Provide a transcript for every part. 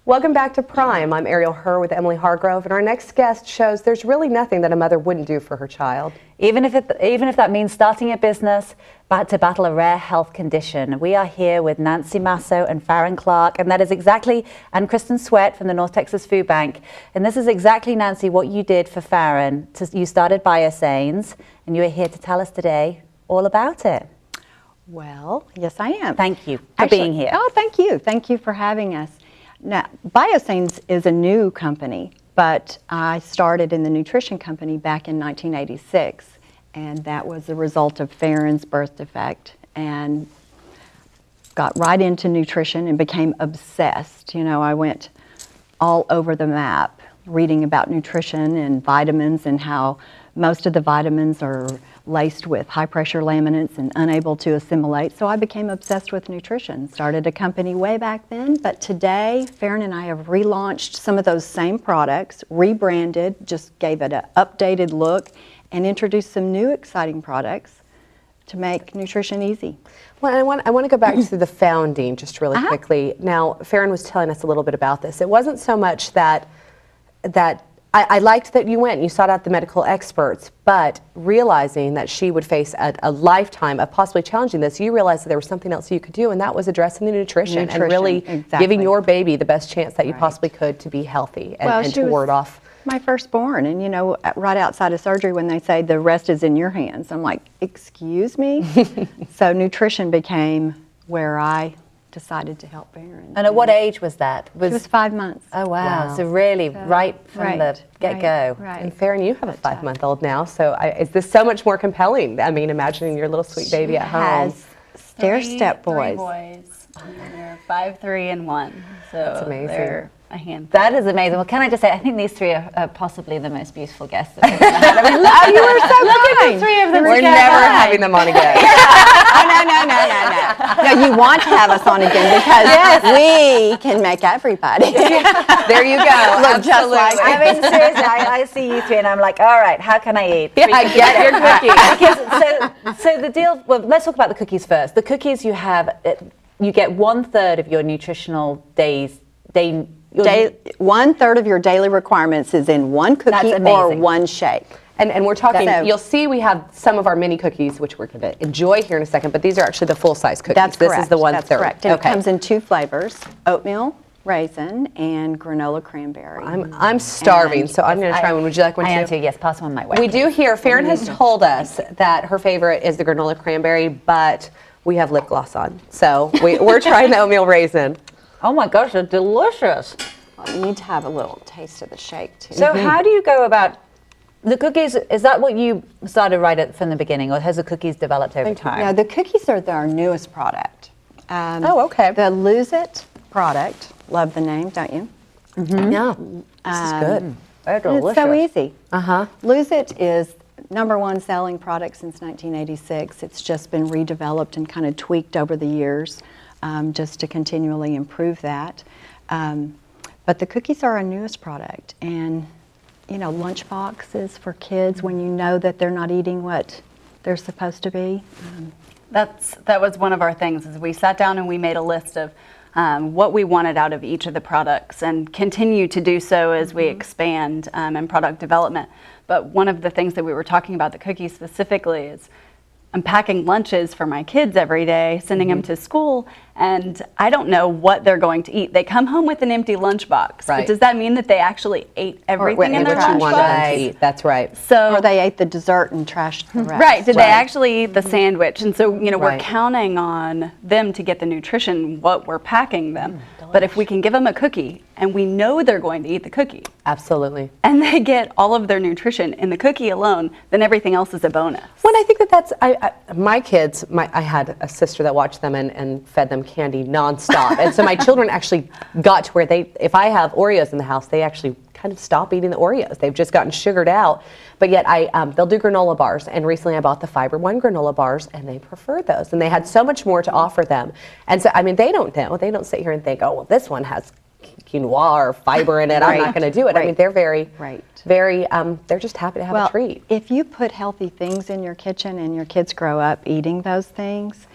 Welcome back to Prime. I'm Ariel Herr with Emily Hargrove, and our next guest shows there's really nothing that a mother wouldn't do for her child. Even if that means starting a business, but to battle a rare health condition. We are here with Nanci Masso and Faryn Clark, and that is exactly, and Kristen Sweat from the North Texas Food Bank. And this is exactly, Nanci, what you did for Faryn. You started Biosanes, and you are here to tell us today all about it. Well, yes, I am. Thank you for being here. Oh, thank you. Thank you for having us. Now, Biosanes is a new company, but I started in the nutrition company back in 1986, and that was the result of Faryn's birth defect, and got right into nutrition and became obsessed. You know, I went all over the map reading about nutrition and vitamins and how most of the vitamins are laced with high-pressure laminates and unable to assimilate. So I became obsessed with nutrition. Started a company way back then, but today Faryn and I have relaunched some of those same products, rebranded, just gave it an updated look, and introduced some new exciting products to make nutrition easy. Well, I want to go back to the founding just really quickly. Now, Faryn was telling us a little bit about this. It wasn't so much that I liked that you went and you sought out the medical experts, but realizing that she would face a lifetime of possibly challenging this, you realized that there was something else you could do, and that was addressing the nutrition and really giving your baby the best chance that you possibly could to be healthy and to ward off. My firstborn, and you know, right outside of surgery when they say the rest is in your hands, I'm like, excuse me? So nutrition became where I decided to help Faryn. And at what age was that? She was 5 months. Oh, wow. So really right from the get-go. Right. And Faryn, you have a 5-month-old now, so is this so much more compelling? I mean, imagining your little sweet baby at home. Has stair-step boys. 3 boys. And they're 5, 3, and 1. So that's amazing. They're a handful. That is amazing. Well, can I just say, I think these three are possibly the most beautiful guests that we've had. I mean, You were so look at kind. the three of them We're together. never having them on again. No, you want to have us on again because we can make everybody. There you go. Look just like I mean, seriously, I see you three and I'm like, all right, how can I eat? Yeah, get your cookie. So the deal, well, let's talk about the cookies first. The cookies you have, you get 1/3 of your nutritional days, 1/3 of your daily requirements is in one cookie or one shake. And we're talking, you'll see we have some of our mini cookies, which we're going to enjoy here in a second, but these are actually the full-size cookies. That's correct. This is the 1/3. That's correct. And it comes in 2 flavors, oatmeal, raisin, and granola cranberry. I'm starving, so I'm going to try one. Would you like one too? I am too, yes, pass one my way. We do hear, Faryn has told us that her favorite is the granola cranberry, but we have lip gloss on. So we're trying the oatmeal raisin. Oh my gosh, they're delicious. Well, you need to have a little taste of the shake too. So how do you go about the cookies? Is that what you started from the beginning, or has the cookies developed over time? No, the cookies are our newest product. Oh, okay. The Lose It product. Love the name, don't you? Yeah, this is good. They're delicious. It's so easy. Uh-huh. Lose It is #1 selling product since 1986. It's just been redeveloped and kind of tweaked over the years just to continually improve that. But the cookies are our newest product, and you know, lunch boxes for kids when you know that they're not eating what they're supposed to be. That was one of our things, is we sat down and we made a list of what we wanted out of each of the products, and continue to do so as we expand in product development. But one of the things that we were talking about the cookies specifically is I'm packing lunches for my kids every day, sending them to school, and I don't know what they're going to eat. They come home with an empty lunchbox. But does that mean that they actually ate everything in their lunchbox? That's right. So, or they ate the dessert and trashed the rest. Right. Did they actually eat the sandwich? And so, you know, we're counting on them to get the nutrition, what we're packing them. But if we can give them a cookie and we know they're going to eat the cookie. Absolutely. And they get all of their nutrition in the cookie alone, then everything else is a bonus. Well, I think that's, my kids, I had a sister that watched them and fed them candy nonstop. And so my children actually got to where if I have Oreos in the house, they actually kind of stop eating the Oreos. They've just gotten sugared out. But yet they'll do granola bars. And recently I bought the Fiber One granola bars, and they prefer those. And they had so much more to offer them. And so, I mean, they don't know. They don't sit here and think, oh, well, this one has quinoa or fiber in it. I'm not going to do it. I mean, they're very, they're just happy to have a treat. If you put healthy things in your kitchen and your kids grow up eating those things,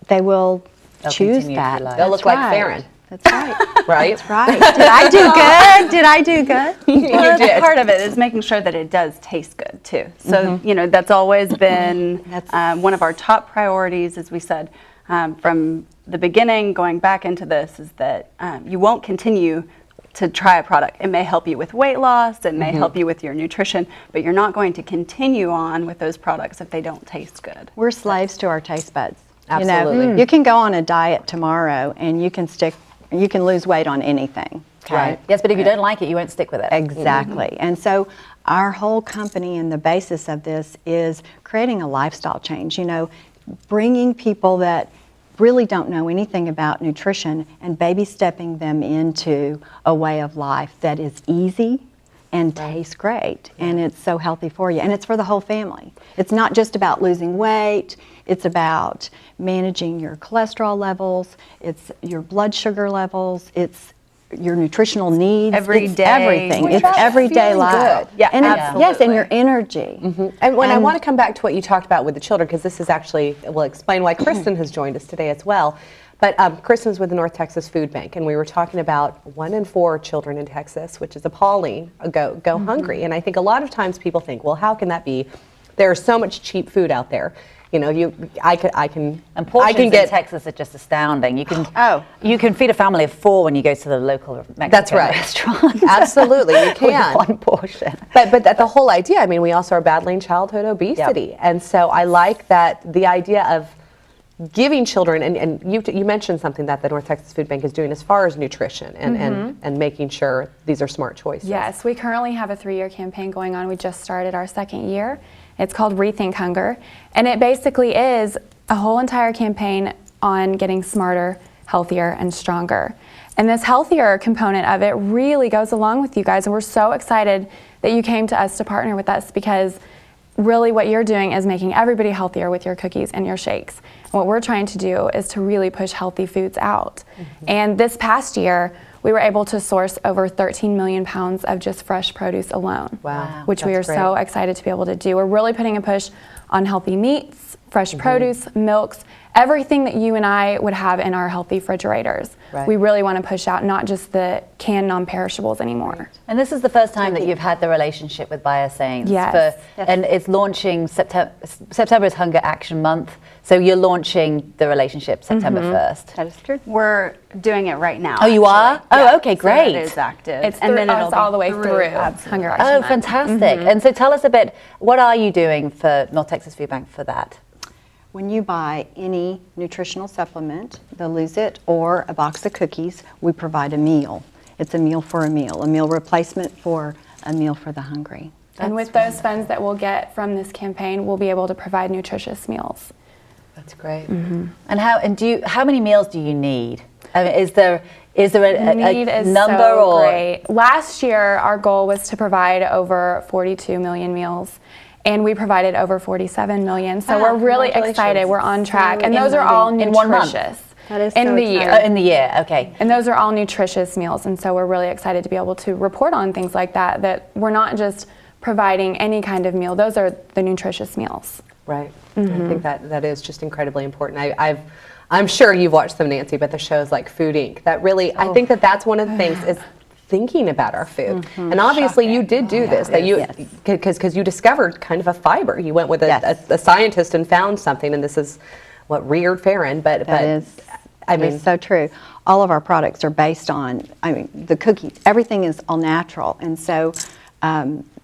they will choose that. They'll look like Faryn. That's right. Right? That's right. Did I do good? Did I do good? Well, did. part of it is making sure that it does taste good too. So that's always been one of our top priorities, as we said from the beginning. Going back into this is that you won't continue to try a product. It may help you with weight loss, it may help you with your nutrition, but you're not going to continue on with those products if they don't taste good. We're slaves to our taste buds. Absolutely. You can go on a diet tomorrow and you can lose weight on anything. Okay? Right. Yes, but if you don't like it, you won't stick with it. Exactly. And so our whole company and the basis of this is creating a lifestyle change, bringing people that really don't know anything about nutrition and baby stepping them into a way of life that is easy and tastes great, and it's so healthy for you, and it's for the whole family. It's not just about losing weight, it's about managing your cholesterol levels, it's your blood sugar levels, it's your nutritional needs, it's everything. It's everyday life. Good. Yeah, and absolutely. yes, and your energy. And when I want to come back to what you talked about with the children, because this is actually, will explain why Kristen has joined us today as well. But Kristen's with the North Texas Food Bank, and we were talking about 1 in 4 children in Texas, which is appalling, go hungry. And I think a lot of times people think, well, how can that be? There's so much cheap food out there. I can And portions get in Texas are just astounding. You can feed a family of 4 when you go to the local Mexican That's right. restaurant. Absolutely, you can. With 1 portion. But the whole idea, I mean, we also are battling childhood obesity. And so I like that the idea of giving children, and you mentioned something that the North Texas Food Bank is doing as far as nutrition and making sure these are smart choices. Yes, we currently have a 3-year campaign going on. We just started our 2nd year. It's called Rethink Hunger, and it basically is a whole entire campaign on getting smarter, healthier, and stronger. And this healthier component of it really goes along with you guys, and we're so excited that you came to us to partner with us, because really what you're doing is making everybody healthier with your cookies and your shakes. And what we're trying to do is to really push healthy foods out. And this past year, we were able to source over 13 million pounds of just fresh produce alone. Wow. Which we are so excited to be able to do. We're really putting a push on healthy meats, fresh produce, milks, everything that you and I would have in our healthy refrigerators. Right. We really want to push out not just the canned non-perishables anymore. And this is the first time that you've had the relationship with Biosanes. Yes. And it's launching September is Hunger Action Month. So you're launching the relationship September 1st. That is true. We're doing it right now. Oh, you are? actually. Oh, okay, So that great. it is active. It's and through then it'll us be all the way through Hunger Action Oh, Month. fantastic. And so tell us a bit, what are you doing for North Texas Food Bank for that? When you buy any nutritional supplement, the Lose It or a box of cookies, we provide a meal. It's a meal for a meal replacement for a meal for the hungry. And with those funds that we'll get from this campaign, we'll be able to provide nutritious meals. That's great. And how many meals do you need? I mean, is there a Need is number so or great. Last year, our goal was to provide over 42 million meals, and we provided over 47 million. So we're really excited. We're on track, and those are all in 1 month? nutritious. That is in so the exciting. year. in the year? Okay. And those are all nutritious meals, and so we're really excited to be able to report on things like that, that we're not just providing any kind of meal. Those are the nutritious meals. Right. I think that is just incredibly important. I'm sure you've watched some, Nancy, but the shows like Food Inc. that really, I think that's one of the things is thinking about our food. And obviously you did do this, that you, because you discovered kind of a fiber. You went with a scientist and found something, and this is what reared Faryn, but I mean, it's so true. All of our products are based on, the cookies, everything is all natural. And so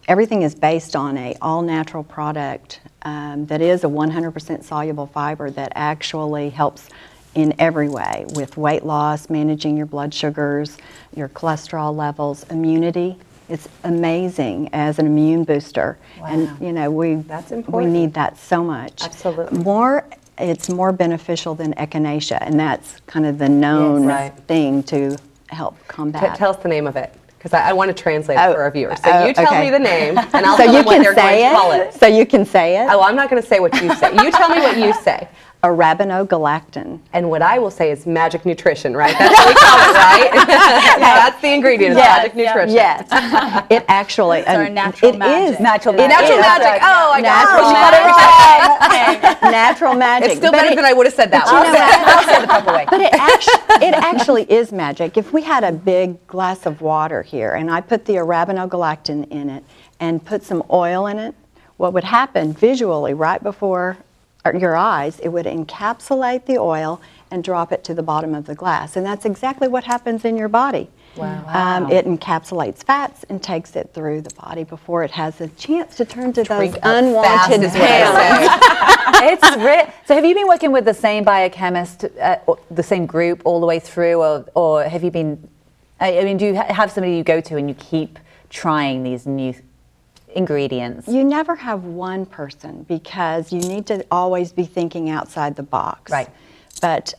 everything is based on a all natural product that is a 100% soluble fiber that actually helps in every way with weight loss, managing your blood sugars, your cholesterol levels, immunity. It's amazing as an immune booster. Wow. And That's we important. need that so much. Absolutely. It's more beneficial than echinacea, and that's kind of the known thing to help combat. Tell us the name of it, because I want to translate it for our viewers. So you tell me the name, and I'll So tell you them what can they're going say to call it. So you can say it. Oh, I'm not going to say what you say. You tell me what you say. arabinogalactin. And what I will say is magic nutrition, right? That's what we call it, right? That's the ingredient, is magic nutrition. Yes. It actually, our natural magic. is natural Natural magic. magic. Oh, I got Natural magic. Natural magic. It's still better than I would have said that. I'll say the proper way. But it actually is magic. If we had a big glass of water here and I put the arabinogalactin in it and put some oil in it, what would happen visually right before your eyes, it would encapsulate the oil and drop it to the bottom of the glass. And that's exactly what happens in your body. Wow. It encapsulates fats and takes it through the body before it has a chance to turn to those Fast unwanted is what I say. So have you been working with the same biochemist, the same group all the way through, or have you been, I mean, do you have somebody you go to and you keep trying these new ingredients? You never have one person because you need to always be thinking outside the box. Right. But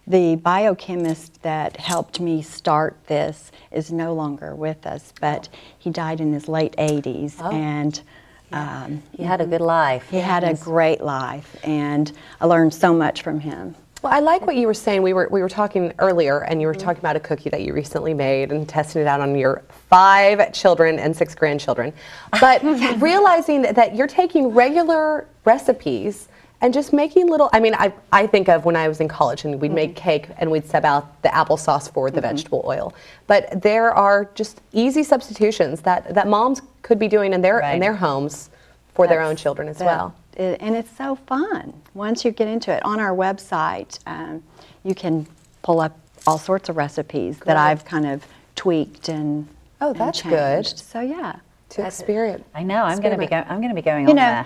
the biochemist that helped me start this is no longer with us, but he died in his late 80s. Oh. And He had a good life. he had a great life, and I learned so much from him. Well, I like what you were saying. We were talking earlier, and you were talking about a cookie that you recently made and testing it out on your 5 children and 6 grandchildren. But realizing that you're taking regular recipes and just making little, I mean, I think of when I was in college and we'd make cake and we'd sub out the applesauce for the vegetable oil. But there are just easy substitutions that moms could be doing in their homes for their own children as well. And it's so fun once you get into it. On our website, you can pull up all sorts of recipes that I've kind of tweaked and Oh, that's changed. good. So yeah, To experience. I know. I'm going to be going You on know,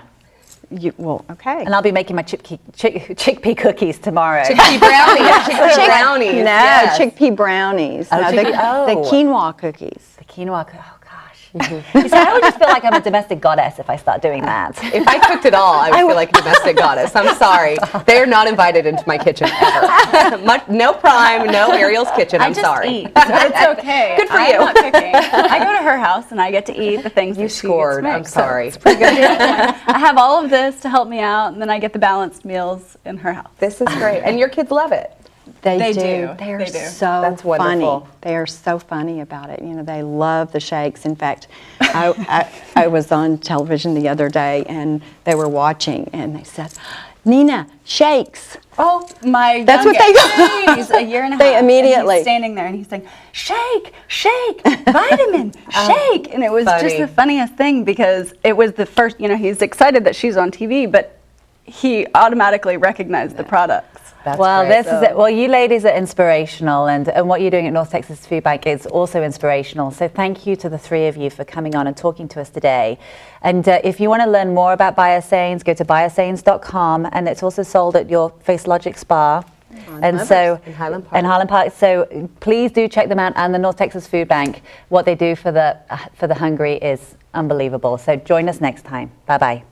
there, okay. and I'll be making my chickpea cookies tomorrow. Chickpea brownies. Chickpea brownies. No, yes. chickpea brownies. Oh, No, chickpea- the oh. quinoa cookies. The quinoa. Oh gosh. You see, I would just feel like I'm a domestic goddess if I start doing that. If I cooked at all, I would feel like a domestic goddess. I'm sorry. They are not invited into my kitchen ever. No Prime, no Ariel's kitchen. I'm I just sorry. eat, so it's okay. Good for I'm you. not cooking. I go to her house and I get to eat the things You that she scored. gets to I'm make, so sorry. it's pretty good. I have all of this to help me out, and then I get the balanced meals in her house. This is great. And your kids love it. They do. They are They do. so That's funny. wonderful. They are so funny about it. You know, they love the shakes. In fact, I was on television the other day and they were watching and they said, "Nina, shakes." Oh, my That's what youngest, they go. he's a year and a half. They and immediately- he's standing there and he's saying, "Shake, shake, vitamin, shake." And it was just Funny. the funniest thing because it was the first, you know, he's excited that she's on TV, but he automatically recognized the products. That's Well, great. this is it. Well, you ladies are inspirational, and what you're doing at North Texas Food Bank is also inspirational. So thank you to the 3 of you for coming on and talking to us today. And if you want to learn more about Biosanes, go to biosanes.com, and it's also sold at your Face Logic Spa. And so in Highland Park. in Highland Park. So please do check them out, and the North Texas Food Bank. What they do for the hungry is unbelievable. So join us next time. Bye bye.